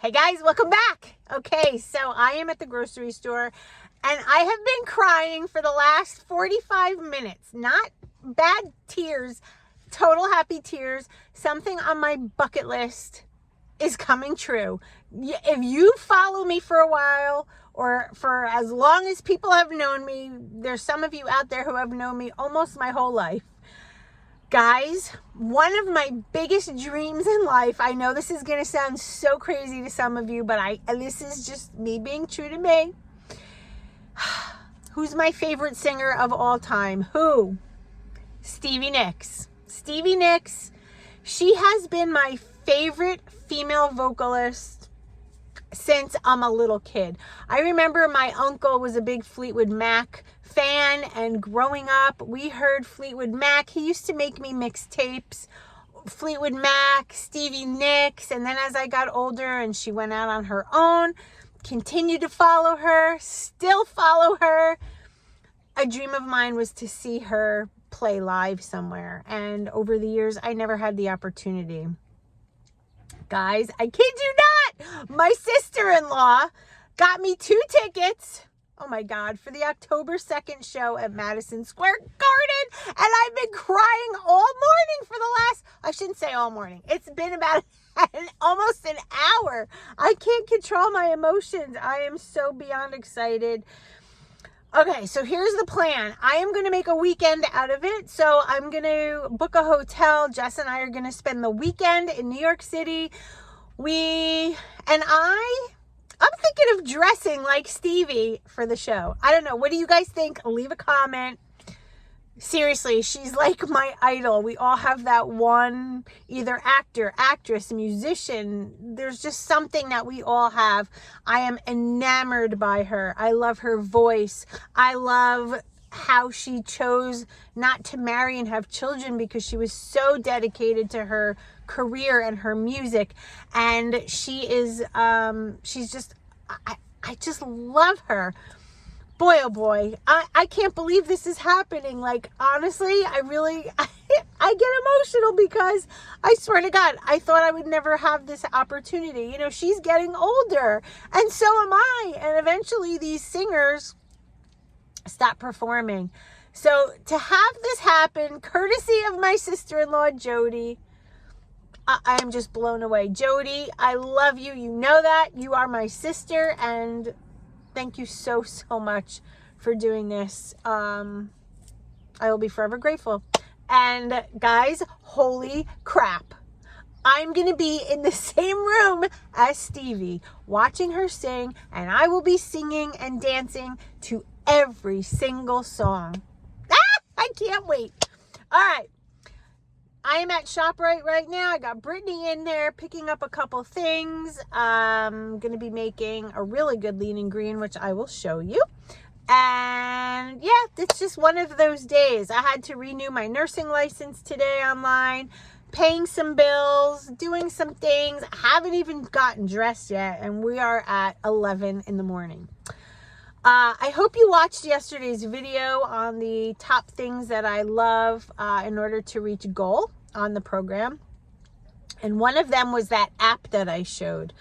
Hey guys, welcome back. Okay, so I am at the grocery store and I have been crying for the last 45 minutes. Not bad tears, total happy tears. Something on my bucket list is coming true. If you follow me for a while or for as long as people have known me, there's some of you out there who have known me almost my whole life. Guys, one of my biggest dreams in life, I know this is going to sound so crazy to some of you, but this is just me being true to me. Who's my favorite singer of all time? Who? Stevie Nicks. Stevie Nicks, she has been my favorite female vocalist since I'm a little kid. I remember my uncle was a big Fleetwood Mac fan, and growing up we heard Fleetwood Mac. He used to make me mixtapes, Fleetwood Mac, Stevie Nicks, and then as I got older and she went out on her own, continued to follow her, still follow her. A dream of mine was to see her play live somewhere, and over the years I never had the opportunity. Guys, I kid you not, my sister-in-law got me 2 tickets, oh my God, for the October 2nd show at Madison Square Garden, and I've been crying all morning for the last, I shouldn't say all morning, it's been about almost an hour. I can't control my emotions. I am so beyond excited. Okay, so here's the plan. I am going to make a weekend out of it. So I'm going to book a hotel. Jess and I are going to spend the weekend in New York City. I'm thinking of dressing like Stevie for the show. I don't know. What do you guys think? Leave a comment. Seriously, she's like my idol. We all have that one, either actor, actress, musician. There's just something that we all have. I am enamored by her. I love her voice. I love how she chose not to marry and have children because she was so dedicated to her career and her music. And she is, she's just, I just love her. Boy, oh boy, I can't believe this is happening. Like, honestly, I get emotional because I swear to God, I thought I would never have this opportunity. You know, she's getting older and so am I. And eventually these singers stop performing. So to have this happen, courtesy of my sister-in-law, Jody, I am just blown away. Jody, I love you. You know that. You are my sister, and thank you so, so much for doing this. I will be forever grateful. And guys, holy crap. I'm going to be in the same room as Stevie, watching her sing, and I will be singing and dancing to every single song. I can't wait. All right. I am at ShopRite right now. I got Brittany in there picking up a couple things. I'm going to be making a really good lean and green, which I will show you. And yeah, it's just one of those days. I had to renew my nursing license today online, paying some bills, doing some things. I haven't even gotten dressed yet, and we are at 11 in the morning. I hope you watched yesterday's video on the top things that I love in order to reach a goal on the program. And one of them was that app that I showed.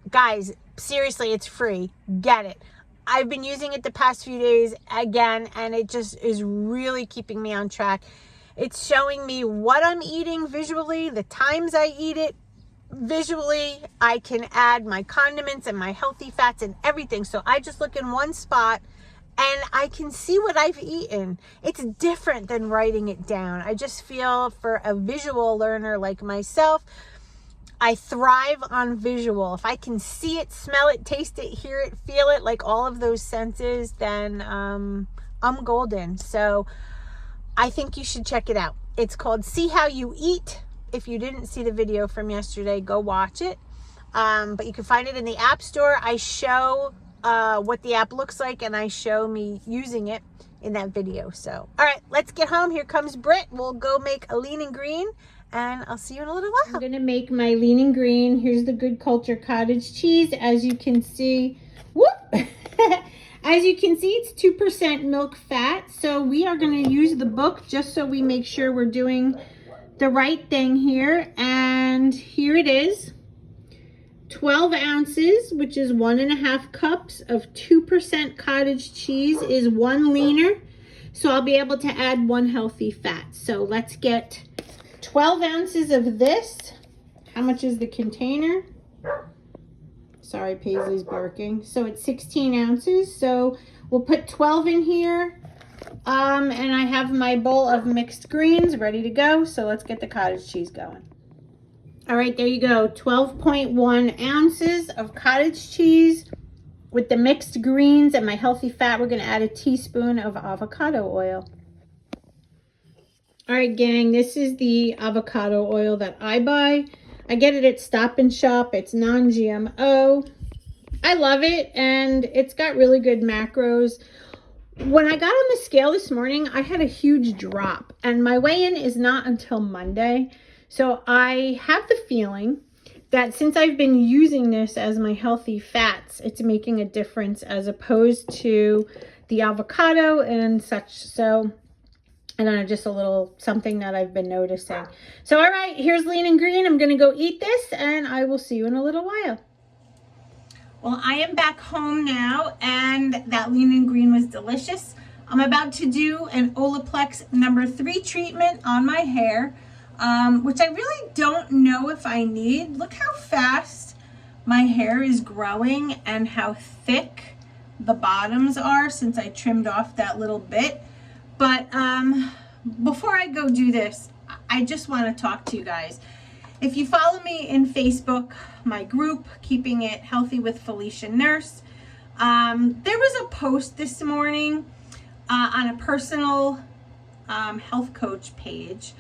Guys, seriously, it's free. Get it. I've been using it the past few days again, and it just is really keeping me on track. It's showing me what I'm eating visually, the times I eat it visually. I can add my condiments and my healthy fats and everything. So I just look in one spot and I can see what I've eaten. It's different than writing it down. I just feel for a visual learner like myself, I thrive on visual. If I can see it, smell it, taste it, hear it, feel it, like all of those senses, then I'm golden. So I think you should check it out. It's called See How You Eat. If you didn't see the video from yesterday, go watch it. But you can find it in the App Store. I show what the app looks like, and I show me using it in that video. So, all right, let's get home. Here comes Britt. We'll go make a lean and green, and I'll see you in a little while. I'm going to make my lean and green. Here's the Good Culture cottage cheese. As you can see, whoop! As you can see, it's 2% milk fat. So we are going to use the book just so we make sure we're doing the right thing here. And here it is. 12 ounces, which is 1.5 cups of 2% cottage cheese is 1 leaner. So I'll be able to add 1 healthy fat. So let's get 12 ounces of this. How much is the container? Sorry, Paisley's barking. So it's 16 ounces. So we'll put 12 in here. And I have my bowl of mixed greens ready to go. So let's get the cottage cheese going. All right, there you go. 12.1 ounces of cottage cheese with the mixed greens and my healthy fat. We're going to add a teaspoon of avocado oil. All right, gang, this is the avocado oil that I buy. I get it at Stop and Shop. It's non-GMO. I love it, and it's got really good macros. When I got on the scale this morning, I had a huge drop, and my weigh-in is not until Monday. So I have the feeling that since I've been using this as my healthy fats, it's making a difference as opposed to the avocado and such. So I don't know, just a little something that I've been noticing. So, all right, here's Lean and Green. I'm going to go eat this, and I will see you in a little while. Well, I am back home now, and that Lean and Green was delicious. I'm about to do an Olaplex number 3 treatment on my hair, which I really don't know if I need. Look how fast my hair is growing and how thick the bottoms are since I trimmed off that little bit. But before I go do this, I just want to talk to you guys. If you follow me in Facebook, my group, Keeping It Healthy with Felicia Nurse, there was a post this morning on a personal health coach page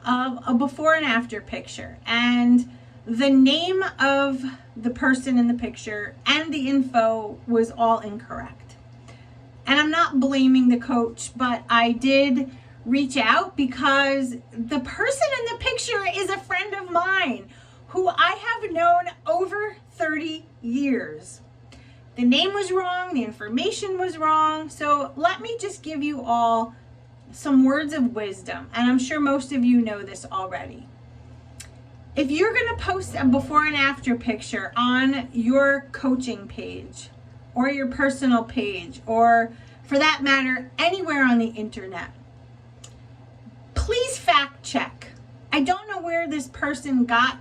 of a before and after picture. And the name of the person in the picture and the info was all incorrect. And I'm not blaming the coach, but I did reach out because the person in the picture is a friend of mine who I have known over 30 years. The name was wrong, the information was wrong. So let me just give you all some words of wisdom. And I'm sure most of you know this already. If you're going to post a before and after picture on your coaching page, or your personal page, or for that matter, anywhere on the internet, please fact check. I don't know where this person got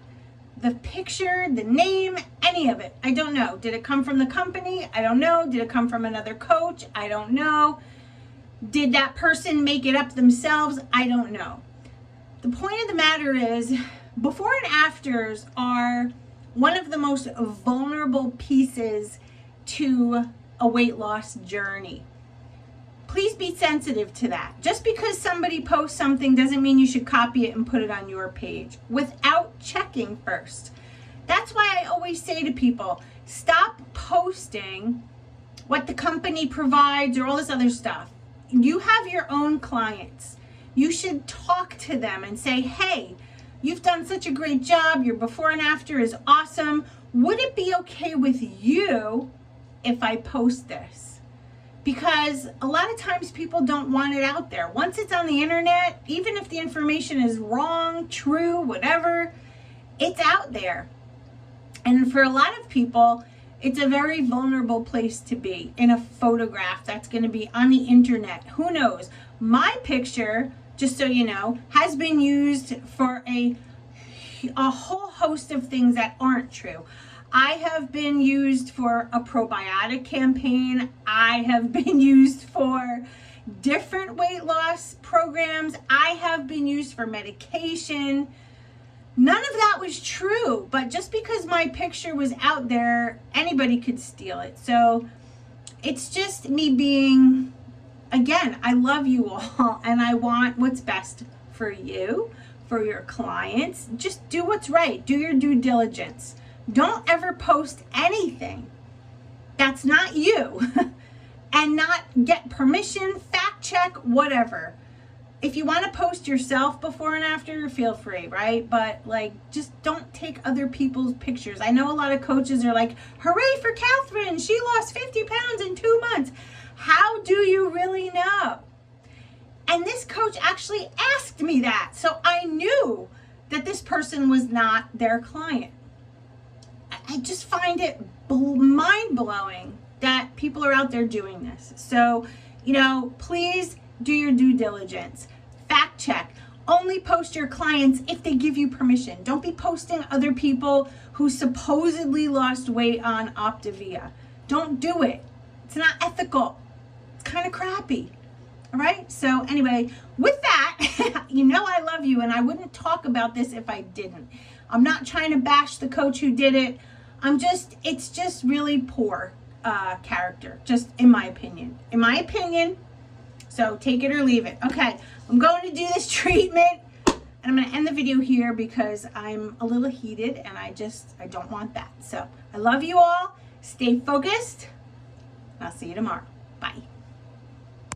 the picture, the name, any of it. I don't know. Did it come from the company? I don't know. Did it come from another coach? I don't know. Did that person make it up themselves? I don't know. The point of the matter is, before and afters are one of the most vulnerable pieces to a weight loss journey. Please be sensitive to that. Just because somebody posts something doesn't mean you should copy it and put it on your page without checking first. That's why I always say to people, stop posting what the company provides or all this other stuff. You have your own clients. You should talk to them and say, hey, you've done such a great job. Your before and after is awesome. Would it be okay with you if I post this? Because a lot of times people don't want it out there. Once it's on the internet, even if the information is wrong, true, whatever, it's out there. And for a lot of people, it's a very vulnerable place to be in a photograph that's going to be on the internet. Who knows? My picture, just so you know, has been used for a whole host of things that aren't true. I have been used for a probiotic campaign. I have been used for different weight loss programs. I have been used for medication. None of that was true, but just because my picture was out there, anybody could steal it. So it's just me being, again, I love you all and I want what's best for you, for your clients. Just do what's right. Do your due diligence. Don't ever post anything that's not you and not get permission, fact check, whatever. If you want to post yourself before and after, feel free, right? But just don't take other people's pictures. I know a lot of coaches are like, hooray for Catherine, she lost 50 pounds in 2 months. How do you really know? And this coach actually asked me that. So I knew that this person was not their client. I just find it mind-blowing that people are out there doing this. So, you know, please do your due diligence. Fact check. Only post your clients if they give you permission. Don't be posting other people who supposedly lost weight on Optavia. Don't do it. It's not ethical. It's kind of crappy. All right? So anyway, with that, you know I love you, and I wouldn't talk about this if I didn't. I'm not trying to bash the coach who did it. It's just really poor character, just in my opinion. In my opinion. So take it or leave it. Okay, I'm going to do this treatment, and I'm going to end the video here because I'm a little heated, and I don't want that. So I love you all. Stay focused. I'll see you tomorrow. Bye.